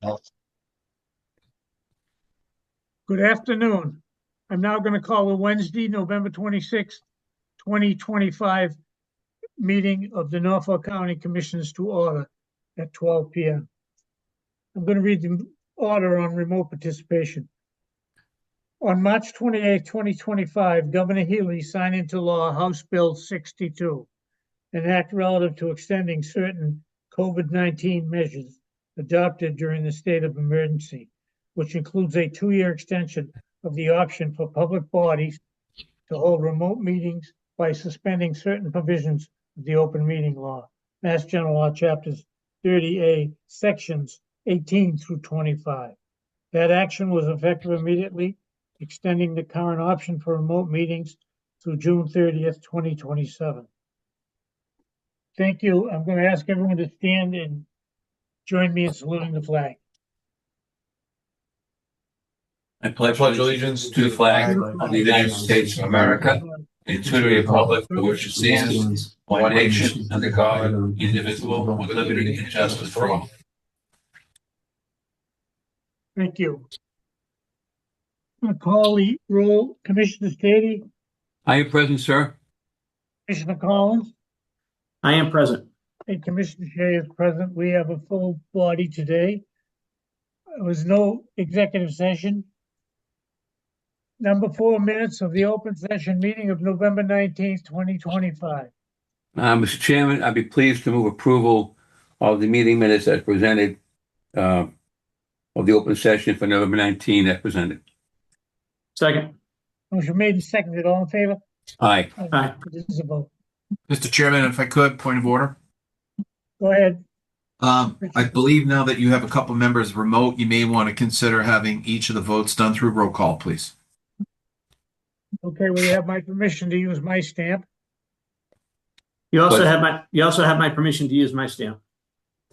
Good afternoon. I'm now going to call the Wednesday, November 26th, 2025 meeting of the Norfolk County Commissioners to order at 12 p.m. I'm going to read the order on remote participation. On March 28, 2025, Governor Healy signed into law House Bill 62, an act relative to extending certain COVID-19 measures adopted during the state of emergency, which includes a 2-year extension of the option for public bodies to hold remote meetings by suspending certain provisions of the open meeting law, Mass General Law, chapters 30A, sections 18 through 25. That action was effective immediately, extending the current option for remote meetings through June 30th, 2027. Thank you. I'm going to ask everyone to stand and join me in saluting the flag. I pledge allegiance to the flag of the United States of America and to the republic for which it stands, one nation, under God, indivisible, with liberty and justice for all. Thank you. I'm going to call the roll. Commissioner Stady. I am present, sir. Commissioner Collins. I am present. And Commissioner Shea is present. We have a full body today. There was no executive session. Number 4, minutes of the open session meeting of November 19th, 2025. Mr. Chairman, I'd be pleased to move approval of the meeting minutes as presented, of the open session for November 19 as presented. Second. Motion made and seconded. All in favor? Aye. Aye. This is a vote. Mr. Chairman, if I could, point of order. Go ahead. I believe now that you have a couple members remote, you may want to consider having each of the votes done through roll call, please. Okay, well, you have my permission to use my stamp. You also have my permission to use my stamp.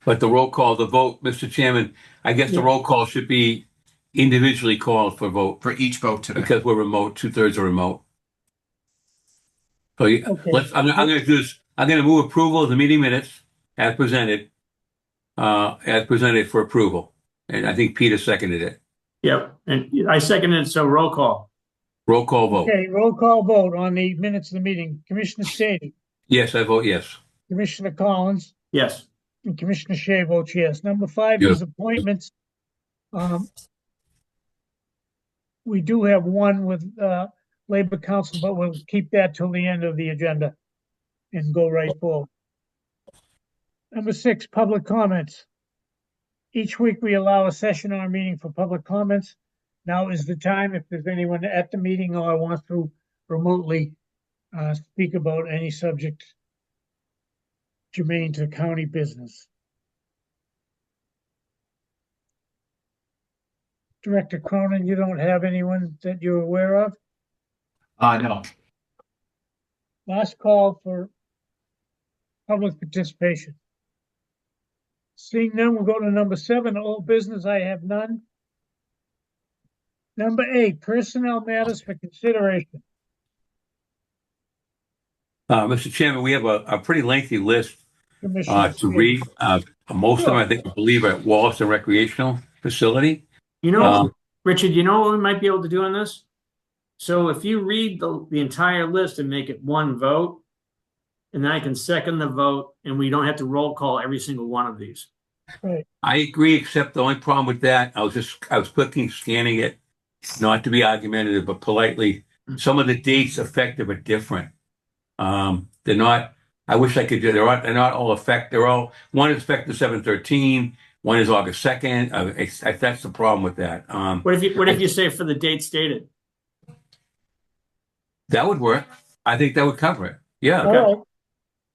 But the roll call, the vote, Mr. Chairman, I guess the roll call should be individually called for vote. For each vote today. Because we're remote, 2/3 are remote. So Okay. I'm going to do this. I'm going to move approval of the meeting minutes as presented for approval. And I think Peter seconded it. Yep. And I seconded it, so roll call. Roll call vote. Okay, roll call vote on the minutes of the meeting. Commissioner Stady. Yes, I vote yes. Commissioner Collins. Yes. And Commissioner Shea votes yes. Number 5 is appointments. We do have one with Labor Council, but we'll keep that till the end of the agenda and go right forward. Number 6, public comments. Each week we allow a session on our meeting for public comments. Now is the time if there's anyone at the meeting or wants to remotely speak about any subject germane to county business. Director Cronin, you don't have anyone that you're aware of? No. Last call for public participation. Seeing none, we'll go to number 7, old business. I have none. Number 8, personnel matters for consideration. Mr. Chairman, we have a pretty lengthy list to read. Most of them, I believe, are at Wallaston Recreational Facility. You know, Richard, you know what we might be able to do on this? So if you read the entire list and make it one vote, and then I can second the vote, and we don't have to roll call every single one of these. Right. I agree, except the only problem with that, I was clicking, scanning it, not to be argumentative, but politely. Some of the dates effective are different. They're not. I wish I could do. They're not all effective. They're all. One is effective 7/13. One is August 2nd. That's the problem with that. What if you say for the date stated? That would work. I think that would cover it. Yeah. All right.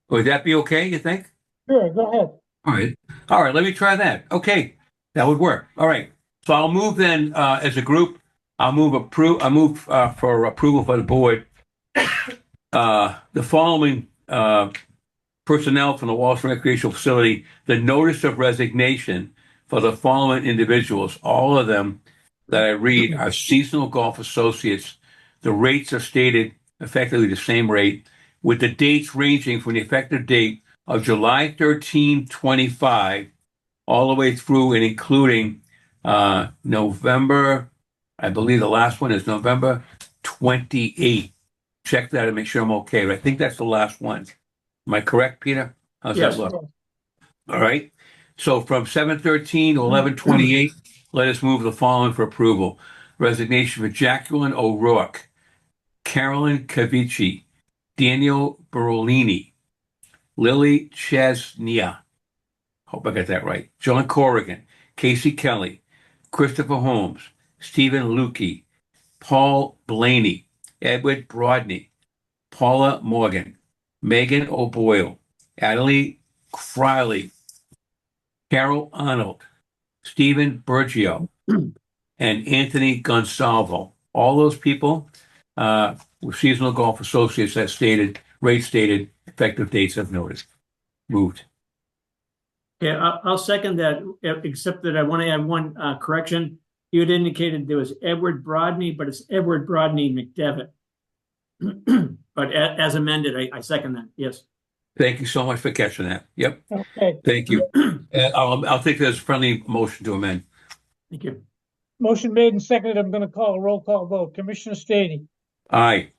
Would that be okay, you think? Sure, go ahead. All right, let me try that. Okay, that would work. All right. So I'll move then as a group. I'll move for approval by the board. The following personnel from the Wallaston Recreational Facility, the notice of resignation for the following individuals. All of them that I read are seasonal golf associates. The rates are stated effectively the same rate, with the dates ranging from the effective date of July 13, 25 all the way through and including November, I believe the last one is November 28th. Check that and make sure I'm okay. But I think that's the last one. Am I correct, Peter? How's Yes. that look? All right. So from 7/13 to 11/28, let us move the following for approval. Resignation for Jacqueline O'Rourke, Carolyn Cavici, Daniel Berolini, Lily Chesnia, hope I got that right, John Corrigan, Casey Kelly, Christopher Holmes, Stephen Lukey, Paul Blaney, Edward Brodney, Paula Morgan, Megan O'Boyle, Adelie Friley, Carol Arnold, Stephen Bergio, and Anthony Gonsalvo. All those people were seasonal golf associates that rate stated, effective dates have noted. Moved. Yeah, I'll second that, except that I want to add one correction. You had indicated there was Edward Brodney, but it's Edward Brodney McDevitt. But as amended, I second that. Yes. Thank you so much for catching that. Yep. Okay, Thank you. I'll take this friendly motion to amend. Thank you. motion made and seconded. I'm gonna call a roll call vote. Commissioner Stady, Aye.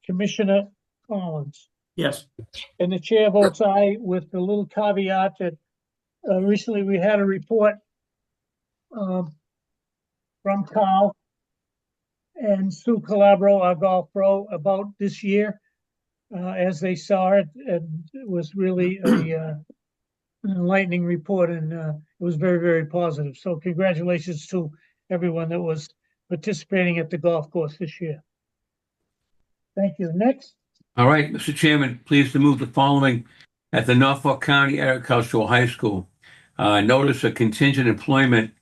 Commissioner Collins, Yes. and the chair votes aye with the little caveat that recently we had a report from Carl and Sue Calabro, our golf pro, about this year, as they saw it, and it was really an enlightening report, and it was very, very positive. So congratulations to everyone that was participating at the golf course this year. Thank you. Next, All right, Mr. Chairman, pleased to move the following at the Norfolk County Agricultural High School. Notice of contingent employment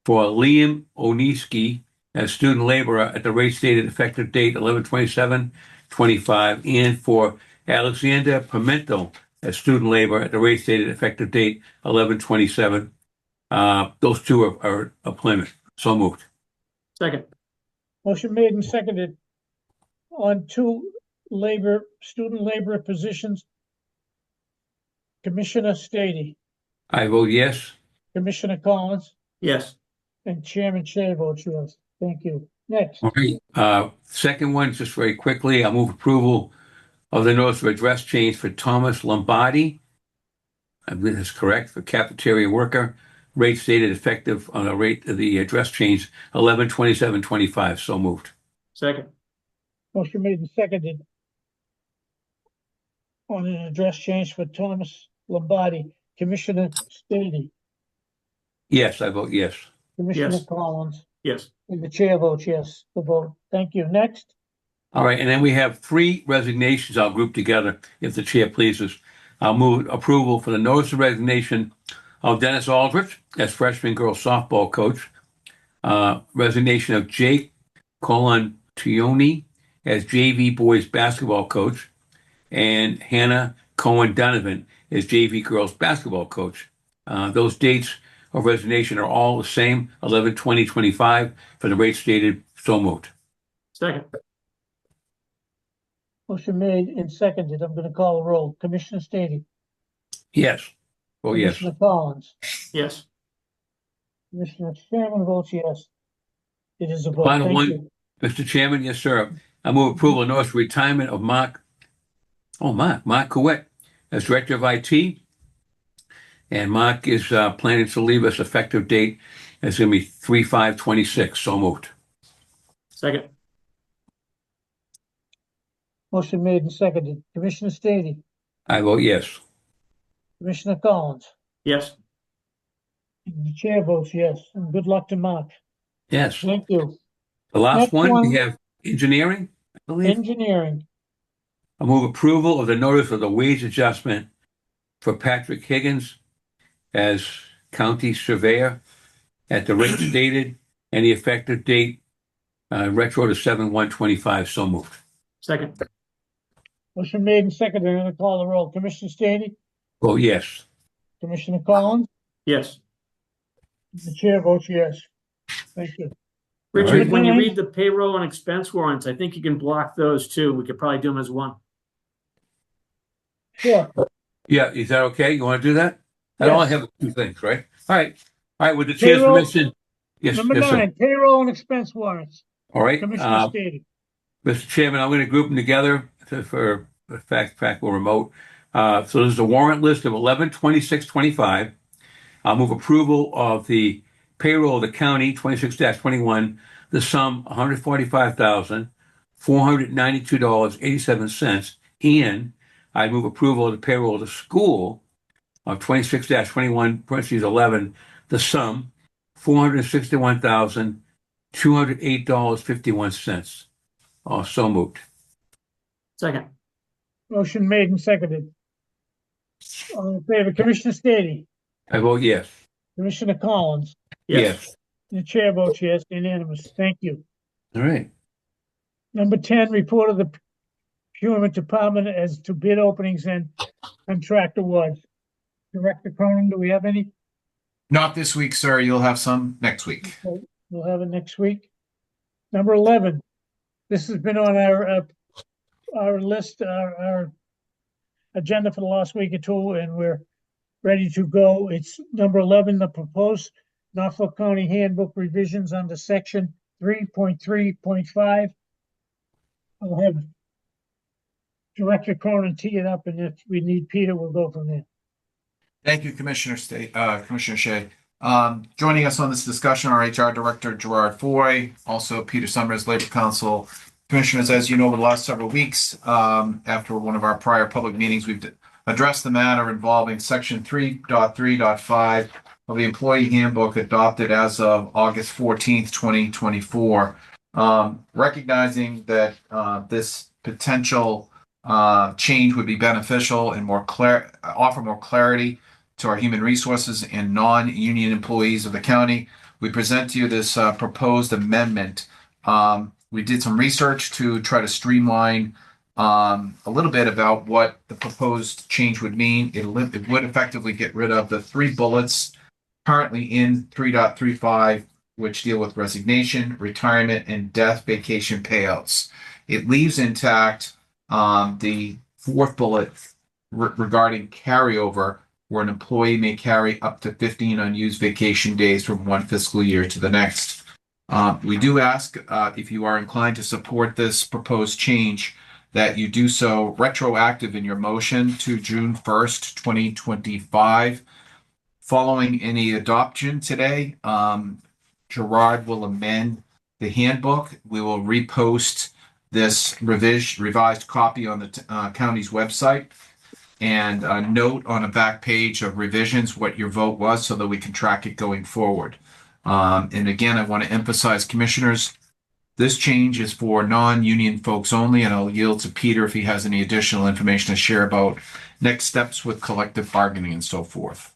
for Liam Oniski as student laborer at the rate stated effective date 11/27/25, and for Alexander Pimento as student laborer at the rate stated effective date 11/27. Those two are employment. So moved. Second. motion made and seconded on two student labor positions. Commissioner Stady, I vote yes. Commissioner Collins, Yes. and Chairman Shea votes yes. Thank you. Next, All right. Second one, just very quickly, I move approval of the notice of address change for Thomas Lombardi. I believe that's correct, for cafeteria worker. Rate stated effective on the rate of the address change 11/27/25. So moved. Second. motion made and seconded on an address change for Thomas Lombardi. Commissioner Stady, Yes, I vote yes. Commissioner Yes. Collins, Yes. and the chair votes yes, the vote. Thank you. Next, All right, and then we have three resignations I'll group together if the chair pleases. I'll move approval for the notice of resignation of Dennis Aldrich as freshman girls softball coach. Resignation of Jake Colantuoni as JV boys basketball coach, and Hannah Cohen Donovan as JV girls basketball coach. Those dates of resignation are all the same, 11/20/25, for the rate stated. So moved. Second. motion made and seconded. I'm gonna call a roll. Commissioner Stady, Yes. Oh, yes. Commissioner Collins, Yes. Commissioner Chairman votes yes. It is a vote. Final Thank one. you. Mr. Chairman, yes, sir. I move approval of notice of retirement of Mark Couette as Director of IT. And Mark is planning to leave us effective date. It's going to be 3/5/26. So moved. Second. Motion made and seconded. Commissioner Stady, I vote yes. Commissioner Collins, Yes. the chair votes yes, and good luck to Mark. Yes. Thank you. The last Next one, one. we have engineering, I believe. Engineering, I move approval of the notice of the wage adjustment for Patrick Higgins as county surveyor at the rate stated and the effective date retro to 7/1/25. So moved. Second. motion made and seconded. I'm gonna call the roll. Commissioner Stady, Vote yes. Commissioner Collins, Yes. the chair votes yes. Thank you. Richard, right. when you read the payroll and expense warrants, I think you can block those too. We could probably do them as one. Sure. Yeah, is that okay? You want to do that? I only Yes. have two things, right? All right, with the chair's Payroll. permission. Yes, Number yes, sir. 9, payroll and expense warrants. All right, Commissioner Stady. Mr. Chairman, I'm going to group them together for the fact we're remote. So there's a warrant list of 11/26/25. I'll move approval of the payroll of the county 26-21, the sum $145,492.87, and I move approval of the payroll of the school of 26-21, parentheses 11, the sum $461,208.51. So moved. Second. Motion made and seconded. All in favor, Commissioner Stady, I vote yes. Commissioner Collins, Yes. the chair votes yes, unanimous. Thank you. All right. Number 10, report of the procurement department as to bid openings and contract awards. Director Cronin, do we have any? Not this week, sir. You'll have some next week. We'll have it next week. Number 11, this has been on our list, our agenda for the last week or two, and we're ready to go. It's number 11, the proposed Norfolk County Handbook revisions under section 3.3.5. I'll have Director Cronin tee it up, and if we need Peter, we'll go from there. Thank you, Commissioner Shea. Joining us on this discussion, our HR Director, Gerard Foy, also Peter Summers, Labor Council. Commissioners, as you know, over the last several weeks, after one of our prior public meetings, we've addressed the matter involving section 3.3.5 of the employee handbook adopted as of August 14th, 2024. Recognizing that this potential change would be beneficial and offer more clarity to our human resources and non-union employees of the county, we present to you this proposed amendment. We did some research to try to streamline a little bit about what the proposed change would mean. It would effectively get rid of the 3 bullets currently in 3.35, which deal with resignation, retirement, and death vacation payouts. It leaves intact the 4th bullet regarding carryover, where an employee may carry up to 15 unused vacation days from one fiscal year to the next. We do ask if you are inclined to support this proposed change, that you do so retroactive in your motion to June 1st, 2025. Following any adoption today, Gerard will amend the handbook. We will repost this revised copy on the county's website, and a note on a back page of revisions what your vote was so that we can track it going forward. And again, I want to emphasize, Commissioners, this change is for non-union folks only, and I'll yield to Peter if he has any additional information to share about next steps with collective bargaining and so forth.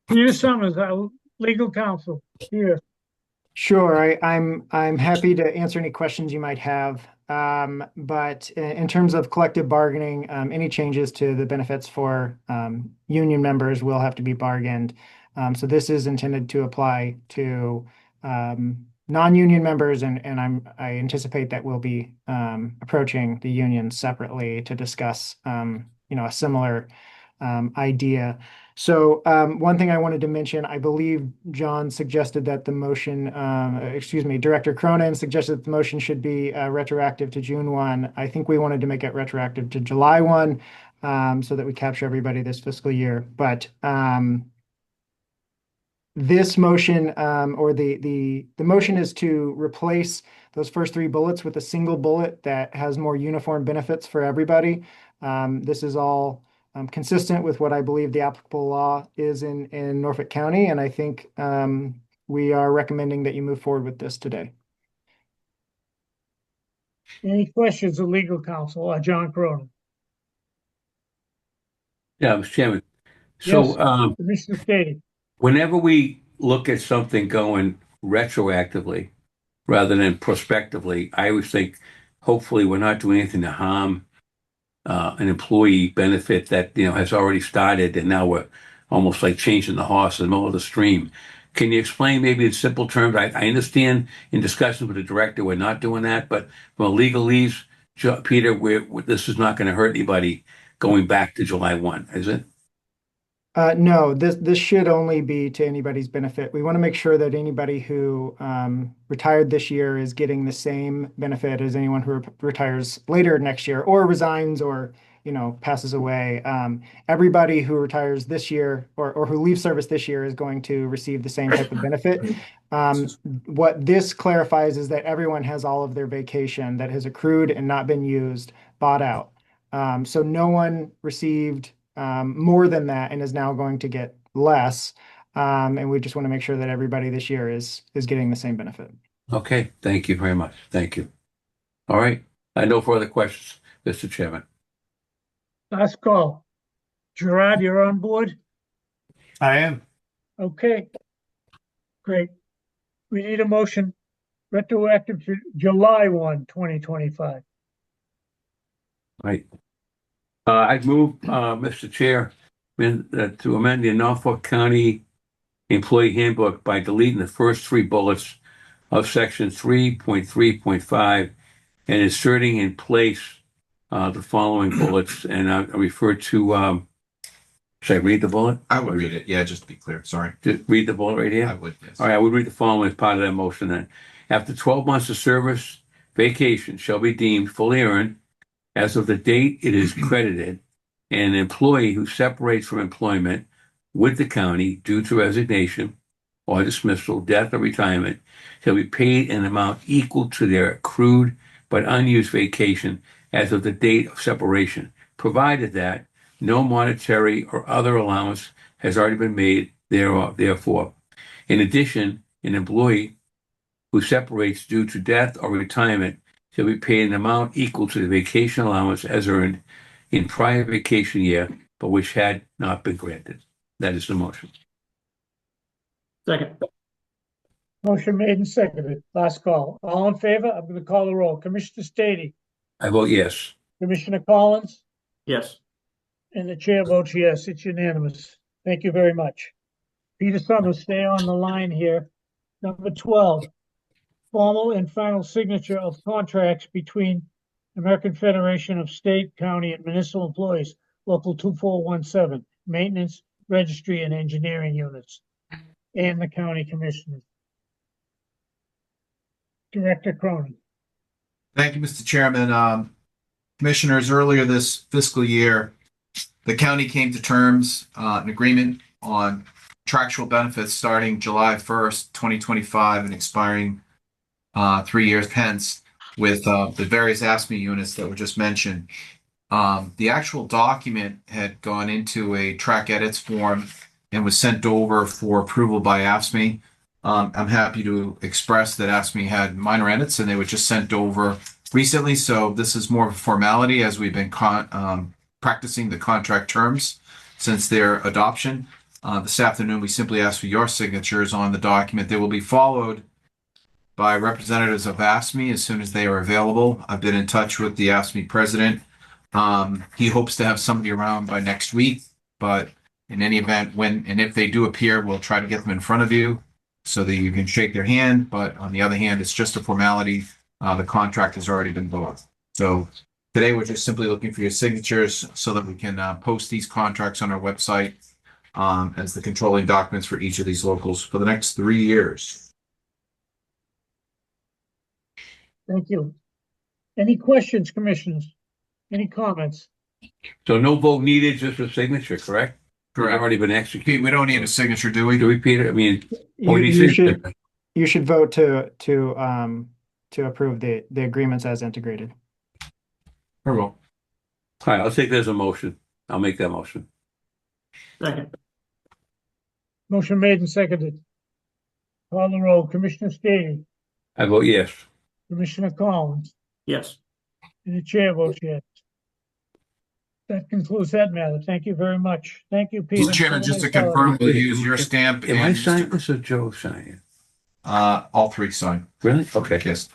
Peter Summers, our legal counsel, here. Sure, I'm happy to answer any questions you might have. But in terms of collective bargaining, any changes to the benefits for union members will have to be bargained. So this is intended to apply to non-union members, and I anticipate that we'll be approaching the union separately to discuss a similar idea. So one thing I wanted to mention, I believe John suggested that the motion, Director Cronin suggested that the motion should be retroactive to June 1. I think we wanted to make it retroactive to July 1 so that we capture everybody this fiscal year. But this motion or the motion is to replace those first 3 bullets with a single bullet that has more uniform benefits for everybody. This is all consistent with what I believe the applicable law is in Norfolk County, and I think we are recommending that you move forward with this today. Any questions of legal counsel, John Cronin? Yeah, Mr. Chairman. Yes, So Commissioner Stady. whenever we look at something going retroactively rather than prospectively, I always think hopefully we're not doing anything to harm an employee benefit that has already started, and now we're almost like changing the horse in the middle of the stream. Can you explain maybe in simple terms? I understand in discussions with the director we're not doing that, but from a legalese, Peter, this is not going to hurt anybody going back to July 1, is it? No, this should only be to anybody's benefit. We want to make sure that anybody who retired this year is getting the same benefit as anyone who retires later next year or resigns or, passes away. Everybody who retires this year or who leaves service this year is going to receive the same type of benefit. What this clarifies is that everyone has all of their vacation that has accrued and not been used bought out. So no one received more than that and is now going to get less. And we just want to make sure that everybody this year is getting the same benefit. Okay, thank you very much. Thank you. All right, no further questions, Mr. Chairman. Last call. Gerard, you're on board? I am. Okay. Great. We need a motion retroactive to July 1, 2025. Right. I'd move, Mr. Chair, to amend the Norfolk County Employee Handbook by deleting the first three bullets of section 3.3.5 and inserting in place the following bullets. And I refer to, should I read the bullet? I would read it. Yeah, just to be clear. Sorry. Just read the bullet right here? I would, yes. All right, I would read the following as part of that motion then. After 12 months of service, vacation shall be deemed fully earned as of the date it is credited, and an employee who separates from employment with the county due to resignation or dismissal, death, or retirement shall be paid an amount equal to their accrued but unused vacation as of the date of separation, provided that no monetary or other allowance has already been made thereof. Therefore, in addition, an employee who separates due to death or retirement shall be paid an amount equal to the vacation allowance as earned in prior vacation year, but which had not been granted. That is the motion. Second. Motion made and seconded. Last call. All in favor? I'm going to call the roll. Commissioner Stady, I vote yes. Commissioner Collins, Yes. and the chair votes yes. It's unanimous. Thank you very much. Peter Summers, stay on the line here. Number 12, formal and final signature of contracts between American Federation of State, County, and Municipal Employees, Local 2417, Maintenance, Registry, and Engineering Units, and the County Commissioners. Director Cronin. Thank you, Mr. Chairman. Commissioners, earlier this fiscal year, the county came to terms, an agreement on contractual benefits starting July 1st, 2025 and expiring 3 years hence with the various ASME units that were just mentioned. The actual document had gone into a track edits form and was sent over for approval by ASME. I'm happy to express that ASME had minor edits and they were just sent over recently. So this is more of a formality as we've been practicing the contract terms since their adoption. This afternoon, we simply ask for your signatures on the document. They will be followed by representatives of ASME as soon as they are available. I've been in touch with the ASME president. He hopes to have somebody around by next week, but in any event, when and if they do appear, we'll try to get them in front of you so that you can shake their hand. But on the other hand, it's just a formality. The contract has already been voted. So today, we're just simply looking for your signatures so that we can post these contracts on our website as the controlling documents for each of these locals for the next 3 years. Thank you. Any questions, commissioners? Any comments? So no vote needed, just a signature, correct? Correct. It's already been executed. Pete, we don't need a signature, do we? Do we, Peter? I mean, You, you should vote to approve the agreements as integrated. Very well. All right, I'll take that as a motion. I'll make that motion. Second. Motion made and seconded. Call the roll. Commissioner Stady, I vote yes. Commissioner Collins, Yes. and the chair votes yes. That concludes that matter. Thank you very much. Thank you, Peter. Mr. Chairman, just to confirm, we'll use your stamp Am I and signing this or Joe signing? all three sign. Really? Okay. Yes.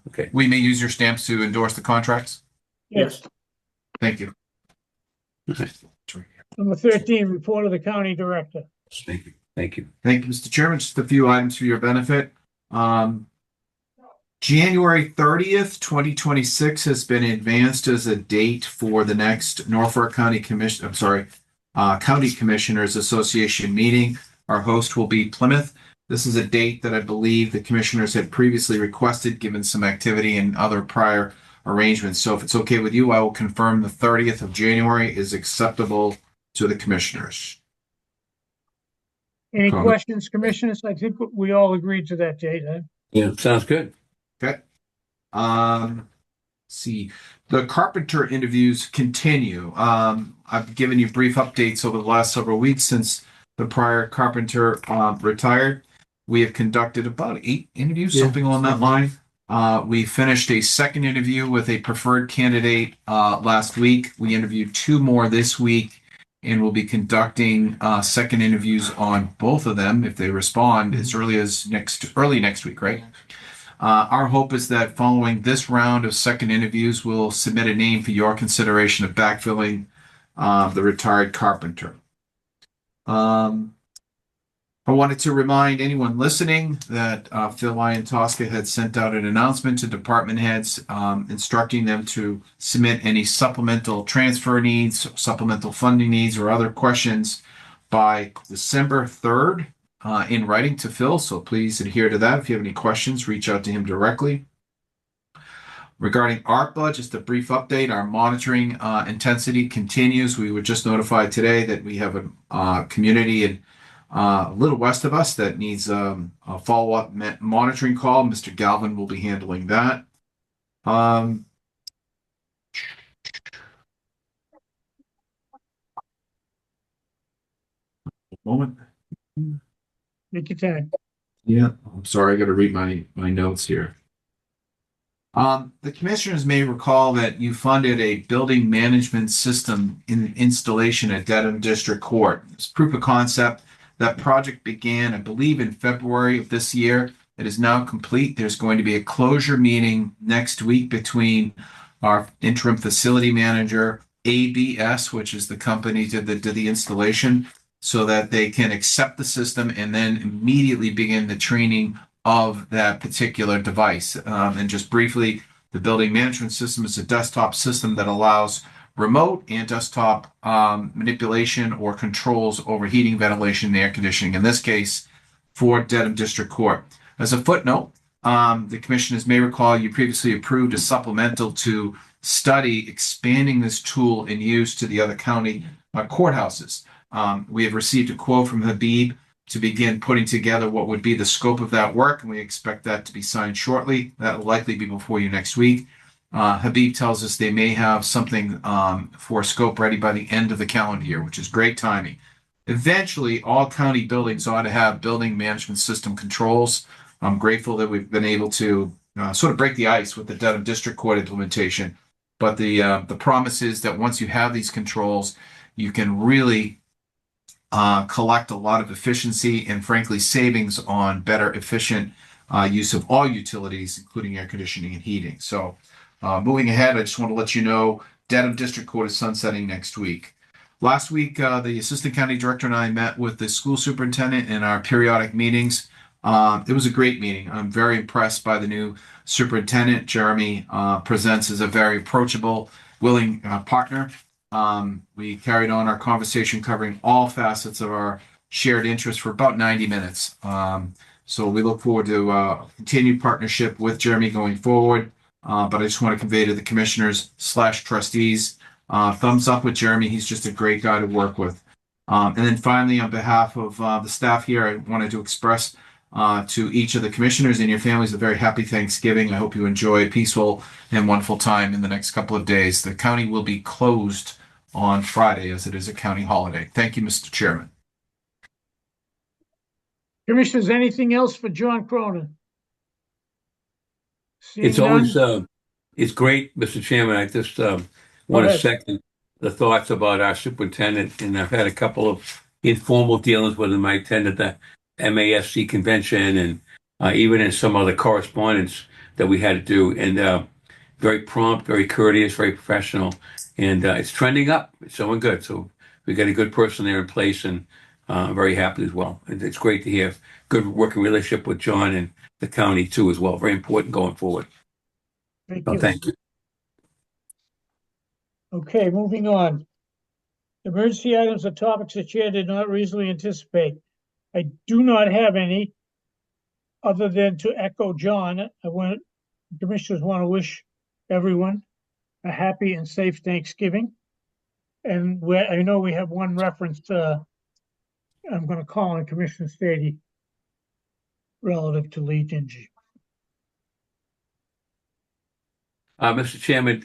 Okay. We may use your stamps to endorse the contracts. Yes. Thank you. Number 13, report of the county director. Thank you. Thank you. Thank you, Mr. Chairman. Just a few items for your benefit. January 30th, 2026 has been advanced as a date for the next Norfolk County Commission. I'm sorry, County Commissioners Association meeting. Our host will be Plymouth. This is a date that I believe the commissioners had previously requested, given some activity and other prior arrangements. So if it's okay with you, I will confirm the 30th of January is acceptable to the commissioners. Any Comment. questions, commissioners? I think we all agreed to that date, huh? Yeah, sounds good. Okay. See, the carpenter interviews continue. I've given you brief updates over the last several weeks since the prior carpenter retired. We have conducted about 8 interviews, Yeah. something along that line. We finished a second interview with a preferred candidate last week. We interviewed 2 more this week, and we'll be conducting second interviews on both of them if they respond as early next week, right? Our hope is that following this round of second interviews, we'll submit a name for your consideration of backfilling the retired carpenter. I wanted to remind anyone listening that Phil Iantosca had sent out an announcement to department heads instructing them to submit any supplemental transfer needs, supplemental funding needs, or other questions by December 3rd in writing to Phil. So please adhere to that. If you have any questions, reach out to him directly. Regarding ARPA, just a brief update. Our monitoring intensity continues. We were just notified today that we have a community in a little west of us that needs a follow-up monitoring call. Mr. Galvin will be handling that. Moment. Take your time. Yeah, I'm sorry. I got to read my notes here. The commissioners may recall that you funded a building management system installation at Dedham District Court. It's proof of concept. That project began, I believe, in February of this year. It is now complete. There's going to be a closure meeting next week between our interim facility manager, ABS, which is the company that did the installation, so that they can accept the system and then immediately begin the training of that particular device. And just briefly, the building management system is a desktop system that allows remote and desktop manipulation or controls over heating, ventilation, and air conditioning, in this case, for Dedham District Court. As a footnote, the commissioners may recall you previously approved a supplemental to study expanding this tool in use to the other county courthouses. We have received a quote from Habib to begin putting together what would be the scope of that work, and we expect that to be signed shortly. That will likely be before you next week. Habib tells us they may have something for scope ready by the end of the calendar year, which is great timing. Eventually, all county buildings ought to have building management system controls. I'm grateful that we've been able to sort of break the ice with the Dedham District Court implementation. But the promise is that once you have these controls, you can really collect a lot of efficiency and, frankly, savings on better, efficient use of all utilities, including air conditioning and heating. So moving ahead, I just want to let you know Dedham District Court is sunsetting next week. Last week, the Assistant County Director and I met with the school superintendent in our periodic meetings. It was a great meeting. I'm very impressed by the new superintendent. Jeremy presents as a very approachable, willing partner. We carried on our conversation covering all facets of our shared interests for about 90 minutes. So we look forward to continued partnership with Jeremy going forward. But I just want to convey to the commissioners/trustees, thumbs up with Jeremy. He's just a great guy to work with. And then finally, on behalf of the staff here, I wanted to express to each of the commissioners and your families a very happy Thanksgiving. I hope you enjoy a peaceful and wonderful time in the next couple of days. The county will be closed on Friday as it is a county holiday. Thank you, Mr. Chairman. Commissioners, anything else for John Cronin? Seeing It's always none? it's great, Mr. Chairman. I just want to ahead. second the thoughts about our superintendent, and I've had a couple of informal dealings with him. I attended the MASC convention, and even in some other correspondence that we had to do, and very prompt, very courteous, very professional, and it's trending up. It's going good. So we got a good person there in place, and I'm very happy as well. And it's great to hear good working relationship with John and the county too as well. Very important going forward. Thank So you. thank you. Okay, moving on. Emergency items or topics the chair did not reasonably anticipate. I do not have any, other than to echo John. Commissioners want to wish everyone a happy and safe Thanksgiving. And I know we have one reference, I'm going to call on Commissioner Stady relative to Lee Dingy. Mr. Chairman,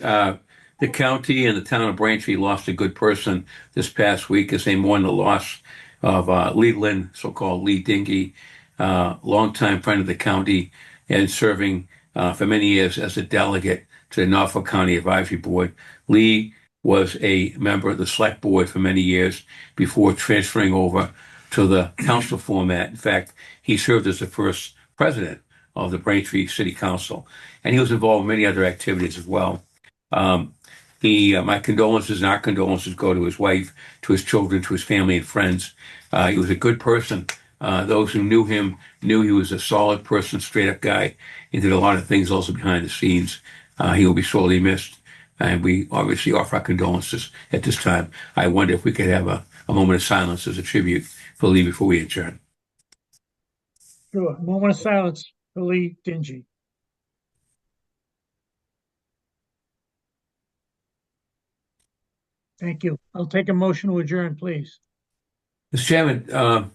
the county and the town of Braintree lost a good person this past week as they mourn the loss of Leland, so-called Lee Dingy, longtime friend of the county and serving for many years as a delegate to the Norfolk County Advisory Board. Lee was a member of the Select Board for many years before transferring over to the council format. In fact, he served as the first president of the Braintree City Council, and he was involved in many other activities as well. My condolences and our condolences go to his wife, to his children, to his family and friends. He was a good person. Those who knew him knew he was a solid person, straight up guy. He did a lot of things also behind the scenes. He will be sorely missed, and we obviously offer our condolences at this time. I wonder if we could have a moment of silence as a tribute for Lee before we adjourn. Sure. Moment of silence for Lee Dingy. Thank you. I'll take a motion to adjourn, please. Mr. Chairman,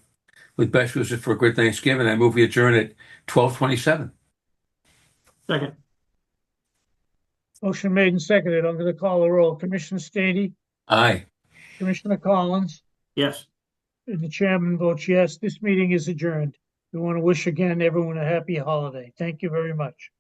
with best wishes for a good Thanksgiving, I move we adjourn at 12:27. Second. Motion made and seconded. I'm going to call the roll. Commissioner Stady, Aye. Commissioner Collins, Yes. and the chairman votes yes. This meeting is adjourned. We want to wish again everyone a happy holiday. Thank you very much.